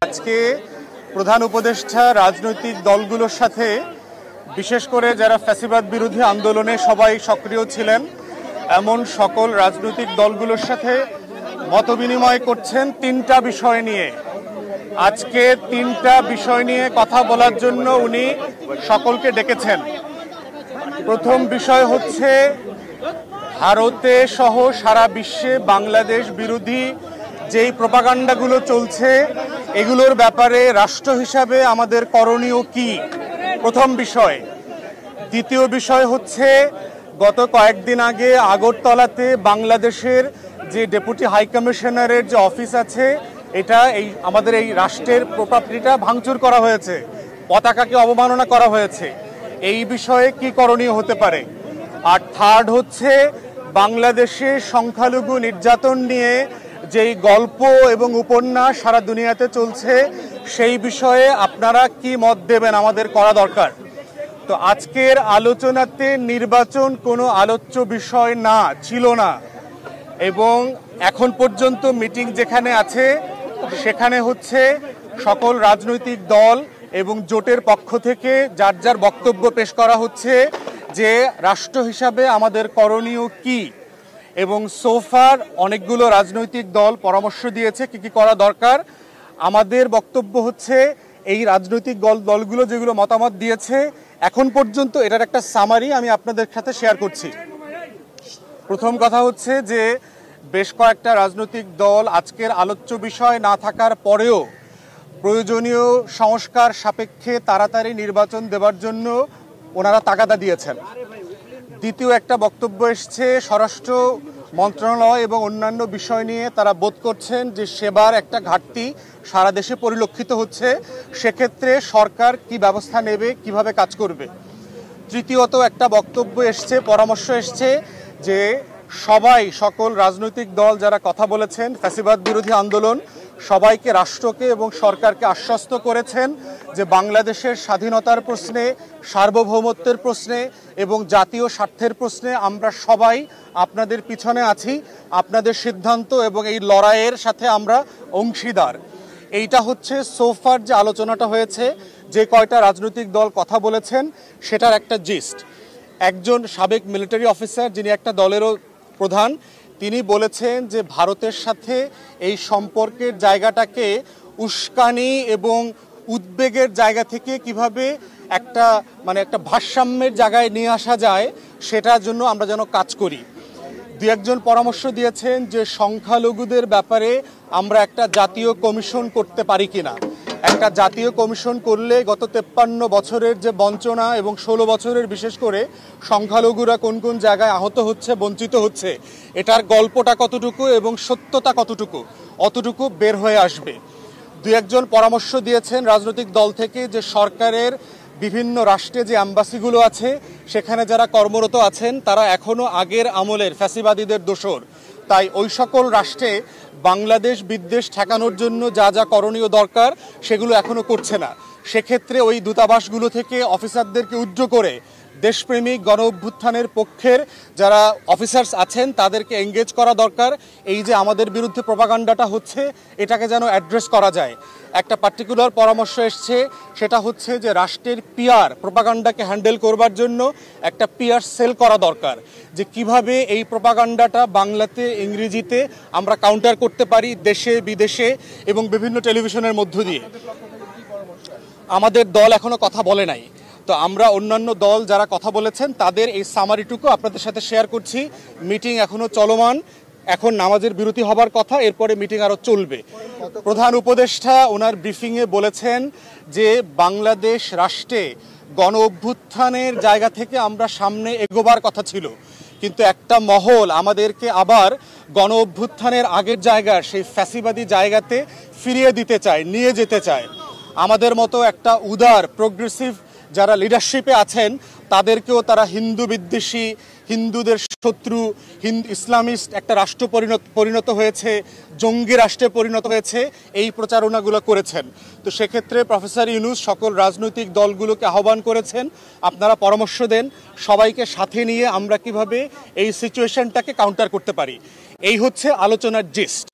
আজকে প্রধান উপদেষ্টা রাজনৈতিক দলগুলোর সাথে বিশেষ করে যারা ফ্যাসিবাদ বিরোধী আন্দোলনে সবাই সক্রিয় ছিলেন এমন সকল রাজনৈতিক দলগুলোর সাথে মতবিনিময় করছেন তিনটা বিষয় নিয়ে। আজকে তিনটা বিষয় নিয়ে কথা বলার জন্য উনি সকলকে ডেকেছেন। প্রথম বিষয় হচ্ছে ভারতে সহ সারা বিশ্বে বাংলাদেশ বিরোধী যেই প্রপাগান্ডাগুলো চলছে এগুলোর ব্যাপারে রাষ্ট্র হিসাবে আমাদের করণীয় কি, প্রথম বিষয়। দ্বিতীয় বিষয় হচ্ছে গত কয়েকদিন আগে আগরতলাতে বাংলাদেশের যে ডেপুটি হাই কমিশনারের যে অফিস আছে এটা আমাদের এই রাষ্ট্রের প্রপার্টিটা ভাঙচুর করা হয়েছে, পতাকাকে অবমাননা করা হয়েছে, এই বিষয়ে কি করণীয় হতে পারে। আর থার্ড হচ্ছে বাংলাদেশে সংখ্যালঘু নির্যাতন নিয়ে যেই গল্প এবং উপন্যাস সারা দুনিয়াতে চলছে সেই বিষয়ে আপনারা কি মত দেবেন, আমাদের করা দরকার। তো আজকের আলোচনাতে নির্বাচন কোনো আলোচ্য বিষয় না, ছিল না, এবং এখন পর্যন্ত মিটিং যেখানে আছে সেখানে হচ্ছে সকল রাজনৈতিক দল এবং জোটের পক্ষ থেকে যার যার বক্তব্য পেশ করা হচ্ছে যে রাষ্ট্র হিসাবে আমাদের করণীয় কি, এবং সোফার অনেকগুলো রাজনৈতিক দল পরামর্শ দিয়েছে কি কি করা দরকার। আমাদের বক্তব্য হচ্ছে এই রাজনৈতিক দলগুলো যেগুলো মতামত দিয়েছে এখন পর্যন্ত এটার একটা সামারি আমি আপনাদের সাথে শেয়ার করছি। প্রথম কথা হচ্ছে যে বেশ কয়েকটা রাজনৈতিক দল আজকের আলোচ্য বিষয় না থাকার পরেও প্রয়োজনীয় সংস্কার সাপেক্ষে তাড়াতাড়ি নির্বাচন দেওয়ার জন্য ওনারা তাগাদা দিয়েছেন। দ্বিতীয় একটা বক্তব্য এসছে স্বরাষ্ট্র মন্ত্রণালয় এবং অন্যান্য বিষয় নিয়ে তারা বোধ করছেন যে সেবার একটা ঘাটতি সারা দেশে পরিলক্ষিত হচ্ছে, সেক্ষেত্রে সরকার কি ব্যবস্থা নেবে, কিভাবে কাজ করবে। তৃতীয়ত একটা বক্তব্য এসছে, পরামর্শ এসছে যে সকল রাজনৈতিক দল যারা কথা বলেছেন ফ্যাসিবাদ বিরোধী আন্দোলন সবাইকে, রাষ্ট্রকে এবং সরকারকে আশ্বস্ত করেছেন যে বাংলাদেশের স্বাধীনতার প্রশ্নে, সার্বভৌমত্বের প্রশ্নে এবং জাতীয় স্বার্থের প্রশ্নে আমরা সবাই আপনাদের পিছনে আছি, আপনাদের সিদ্ধান্ত এবং এই লড়াইয়ের সাথে আমরা অংশীদার। এইটা হচ্ছে সোফার যে আলোচনাটা হয়েছে, যে কয়টা রাজনৈতিক দল কথা বলেছেন সেটার একটা জিস্ট। একজন সাবেক মিলিটারি অফিসার যিনি একটা দলেরও প্রধান, তিনি বলেছেন যে ভারতের সাথে এই সম্পর্কের জায়গাটাকে উস্কানি এবং উদ্বেগের জায়গা থেকে কিভাবে একটা ভারসাম্যের জায়গায় নিয়ে আসা যায় সেটার জন্য আমরা যেন কাজ করি। দু একজন পরামর্শ দিয়েছেন যে সংখ্যালঘুদের ব্যাপারে আমরা একটা জাতীয় কমিশন করতে পারি কিনা। একটা জাতীয় কমিশন করলে গত 53 বছরের যে বঞ্চনা এবং 16 বছরের বিশেষ করে সংখ্যালঘুরা কোন কোন জায়গায় আহত হচ্ছে, বঞ্চিত হচ্ছে, এটার গল্পটা কতটুকু এবং সত্যতা কতটুকু, অতটুকু বের হয়ে আসবে। দু একজন পরামর্শ দিয়েছেন রাজনৈতিক দল থেকে যে সরকারের বিভিন্ন রাষ্ট্রে যে অ্যাম্বাসিগুলো আছে সেখানে যারা কর্মরত আছেন তারা এখনও আগের আমলের ফ্যাসিবাদীদের দোসর, তাই ওই সকল রাষ্ট্রে বাংলাদেশ বিদ্বেষ ঠেকানোর জন্য যা যা করণীয় দরকার সেগুলো এখনও করছে না। সেক্ষেত্রে ওই দূতাবাসগুলো থেকে অফিসারদেরকে উজ্জ্ব করে দেশপ্রেমিক গণ অভ্যুত্থানের পক্ষের যারা অফিসার্স আছেন তাদেরকে এঙ্গেজ করা দরকার। এই যে আমাদের বিরুদ্ধে প্রপাগান্ডাটা হচ্ছে এটাকে যেন অ্যাড্রেস করা যায়। একটা পার্টিকুলার পরামর্শ এসছে, সেটা হচ্ছে যে রাষ্ট্রের পিআর প্রপাগান্ডাকে হ্যান্ডেল করবার জন্য একটা পিআর সেল করা দরকার, যে কিভাবে এই প্রপাগান্ডাটা বাংলাতে ইংরেজিতে আমরা কাউন্টার করতে পারি দেশে বিদেশে এবং বিভিন্ন টেলিভিশনের মধ্য দিয়ে। আমাদের দল এখনো কথা বলে নাই, তো আমরা অন্যান্য দল যারা কথা বলেছেন তাদের এই সামারিটুকু আপনাদের সাথে শেয়ার করছি। মিটিং এখনো চলমান, এখন নামাজের বিরতি হবার কথা, এরপরে মিটিং আরও চলবে। প্রধান উপদেষ্টা ওনার ব্রিফিংয়ে বলেছেন যে বাংলাদেশ রাষ্ট্রে গণ অভ্যুত্থানের জায়গা থেকে আমরা সামনে এগোবার কথা ছিল, কিন্তু একটা মহল আমাদেরকে আবার গণ অভ্যুত্থানের আগের জায়গা সেই ফ্যাসিবাদী জায়গাতে ফিরিয়ে দিতে চায়, নিয়ে যেতে চায়। আমাদের মতো একটা উদার প্রোগ্রেসিভ যারা লিডারশিপে আছেন তাদেরকেও তারা হিন্দু বিদ্বেষী, হিন্দুদের শত্রু, ইসলামিস্ট একটা রাষ্ট্র পরিণত হয়েছে, জঙ্গি রাষ্ট্রে পরিণত হয়েছে, এই প্রচারণাগুলো করেছেন। তো সেক্ষেত্রে প্রফেসর ইউনূস সকল রাজনৈতিক দলগুলোকে আহ্বান করেছেন আপনারা পরামর্শ দেন, সবাইকে সাথে নিয়ে আমরা কিভাবে এই সিচুয়েশনটাকে কাউন্টার করতে পারি। এই হচ্ছে আলোচনার জিস্ট।